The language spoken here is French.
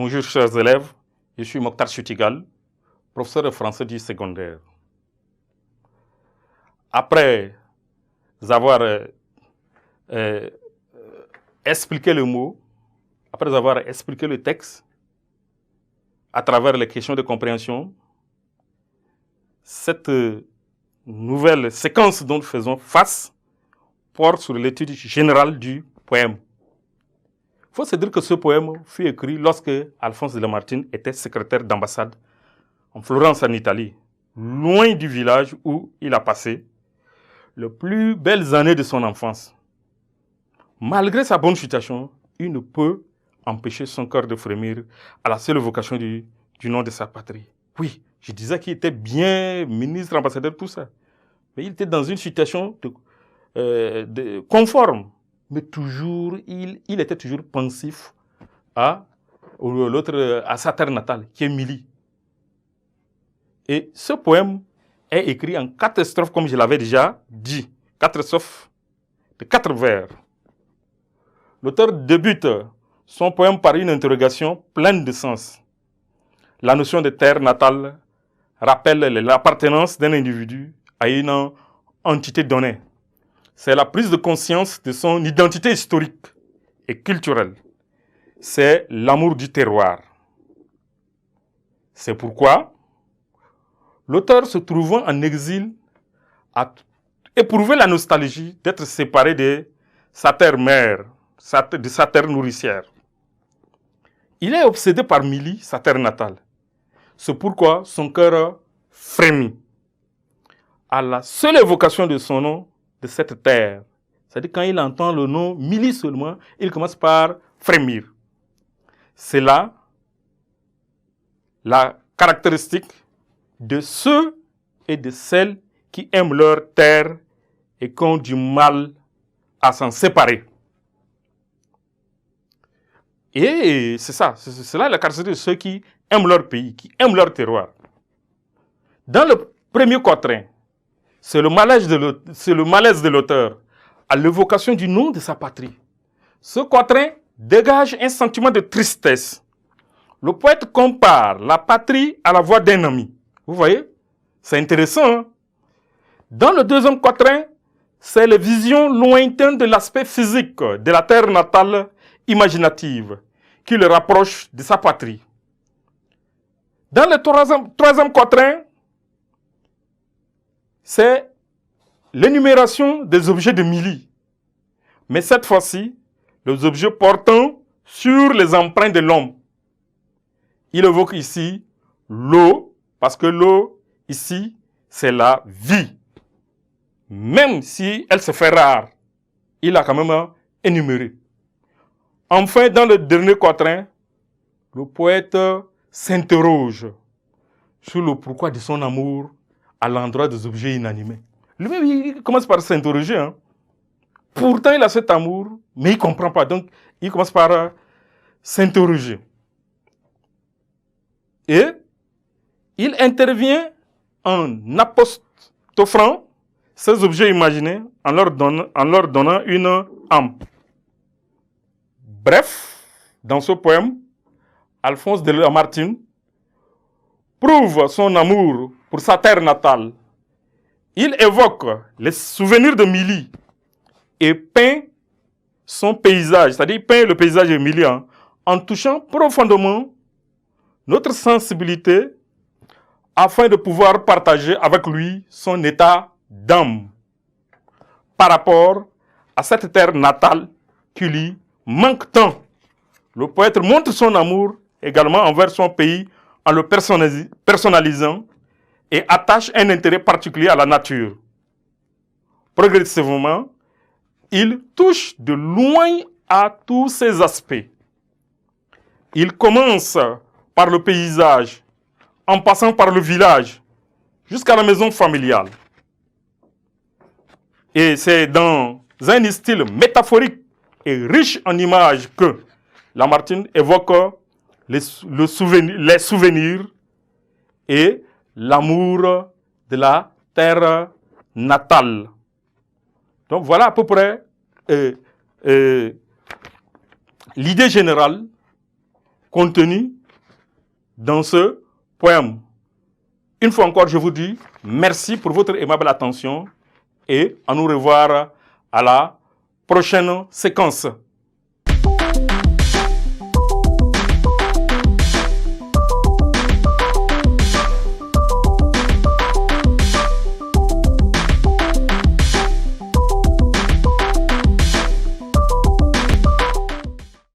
Bonjour chers élèves, je suis Mokhtar Chutigal, professeur de français du secondaire. Après avoir expliqué le mot, après avoir expliqué le texte, à travers les questions de compréhension, cette nouvelle séquence dont nous faisons face porte sur l'étude générale du poème. Il faut se dire que ce poème fut écrit lorsque Alphonse de Lamartine était secrétaire d'ambassade en Florence, en Italie, loin du village où il a passé les plus belles années de son enfance. Malgré sa bonne situation, il ne peut empêcher son cœur de frémir à la seule évocation du nom de sa patrie. Oui, je disais qu'il était bien ministre, ambassadeur, tout ça. Mais il était dans une situation conforme. Mais toujours, il était toujours pensif à sa terre natale, qui est Milly. Et ce poème est écrit en 4 strophes, comme je l'avais déjà dit. 4 strophes de 4 vers. L'auteur débute son poème par une interrogation pleine de sens. La notion de terre natale rappelle l'appartenance d'un individu à une entité donnée. C'est la prise de conscience de son identité historique et culturelle. C'est l'amour du terroir. C'est pourquoi l'auteur, se trouvant en exil, a éprouvé la nostalgie d'être séparé de sa terre-mère, de sa terre nourricière. Il est obsédé par Milly, sa terre natale. C'est pourquoi son cœur frémit à la seule évocation de son nom, de cette terre. C'est-à-dire quand il entend le nom Milly seulement, il commence par frémir. C'est là la caractéristique de ceux et de celles qui aiment leur terre et qui ont du mal à s'en séparer. Et c'est ça, c'est là la caractéristique de ceux qui aiment leur pays, qui aiment leur terroir. Dans le premier quatrain, c'est le malaise de l'auteur à l'évocation du nom de sa patrie. Ce quatrain dégage un sentiment de tristesse. Le poète compare la patrie à la voix d'un ami. Vous voyez? C'est intéressant. Hein? Dans le deuxième quatrain, c'est la vision lointaine de l'aspect physique de la terre natale imaginative qui le rapproche de sa patrie. Dans le troisième quatrain, c'est l'énumération des objets de Milly. Mais cette fois-ci, les objets portant sur les empreintes de l'homme. Il évoque ici l'eau, parce que l'eau, ici, c'est la vie. Même si elle se fait rare, il a quand même énuméré. Enfin, dans le dernier quatrain, le poète s'interroge sur le pourquoi de son amour à l'endroit des objets inanimés. Lui-même, il commence par s'interroger. Hein. Pourtant, il a cet amour, mais il ne comprend pas. Donc, il commence par s'interroger. Et il intervient en apostrophant ces objets imaginés en leur donnant une âme. Bref, dans ce poème, Alphonse de Lamartine prouve son amour pour sa terre natale. Il évoque les souvenirs de Milly et peint son paysage, c'est-à-dire il peint le paysage émilien en touchant profondément notre sensibilité afin de pouvoir partager avec lui son état d'âme par rapport à cette terre natale qui lui manque tant. Le poète montre son amour également envers son pays en le personnalisant et attache un intérêt particulier à la nature. Progressivement, il touche de loin à tous ces aspects. Il commence par le paysage, en passant par le village, jusqu'à la maison familiale. Et c'est dans un style métaphorique et riche en images que Lamartine évoque les souvenirs et l'amour de la terre natale. Donc voilà à peu près l'idée générale contenues dans ce poème. Une fois encore, je vous dis merci pour votre aimable attention et à nous revoir à la prochaine séquence.